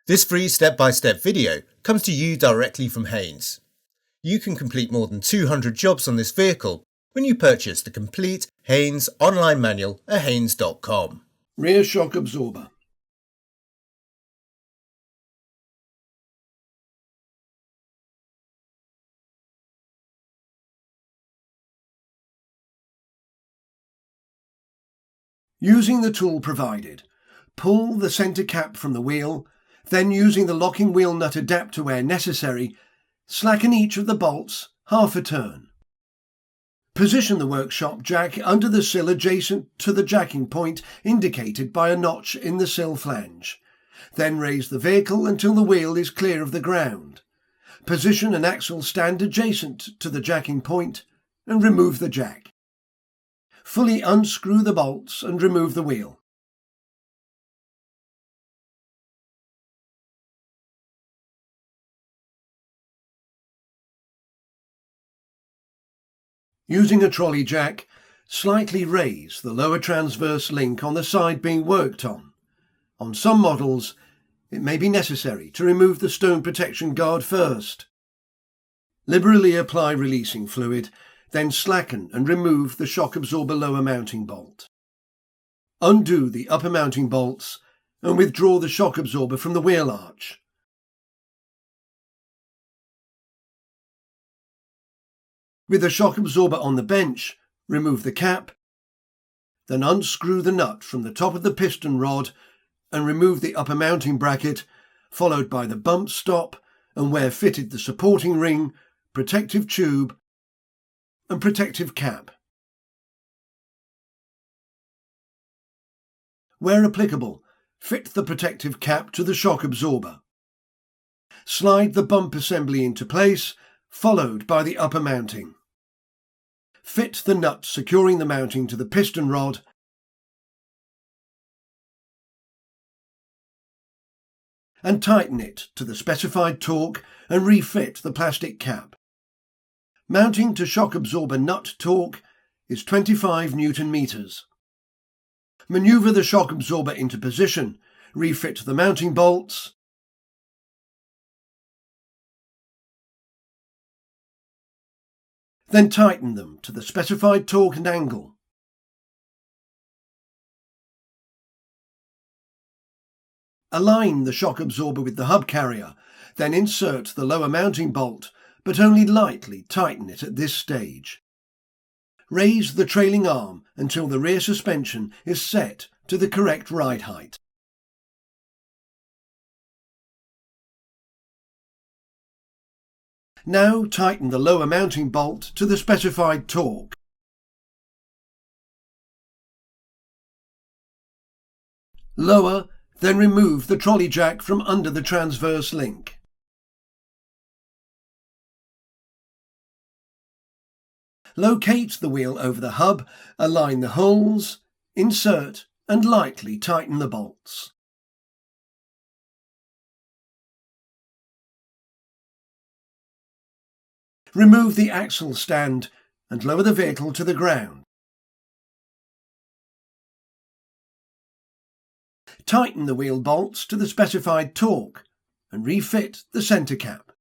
This free step-by-step video comes to you directly from Haynes. You can complete more than 200 jobs on this vehicle when you purchase the complete Haynes online manual at haynes.com. Rear shock absorber. Using the tool provided, pull the centre cap from the wheel, then using the locking wheel nut adapter where necessary, slacken each of the bolts half a turn. Position the workshop jack under the sill adjacent to the jacking point indicated by a notch in the sill flange. Then raise the vehicle until the wheel is clear of the ground. Position an axle stand adjacent to the jacking point and remove the jack. Fully unscrew the bolts and remove the wheel. Using a trolley jack, slightly raise the lower transverse link on the side being worked on. On some models, it may be necessary to remove the stone protection guard first. Liberally apply releasing fluid, then slacken and remove the shock absorber lower mounting bolt. Undo the upper mounting bolts and withdraw the shock absorber from the wheel arch. With the shock absorber on the bench, remove the cap, then unscrew the nut from the top of the piston rod and remove the upper mounting bracket, followed by the bump stop and where fitted the supporting ring, protective tube and protective cap. Where applicable, fit the protective cap to the shock absorber. Slide the bump assembly into place, followed by the upper mounting. Fit the nut securing the mounting to the piston rod and tighten it to the specified torque and refit the plastic cap. Mounting to shock absorber nut torque is 25 Newton meters. Maneuver the shock absorber into position, refit the mounting bolts, then tighten them to the specified torque and angle. Align the shock absorber with the hub carrier, then insert the lower mounting bolt, but only lightly tighten it at this stage. Raise the trailing arm until the rear suspension is set to the correct ride height. Now tighten the lower mounting bolt to the specified torque. Lower, then remove the trolley jack from under the transverse link. Locate the wheel over the hub, align the holes, insert and lightly tighten the bolts. Remove the axle stand and lower the vehicle to the ground. Tighten the wheel bolts to the specified torque and refit the centre cap.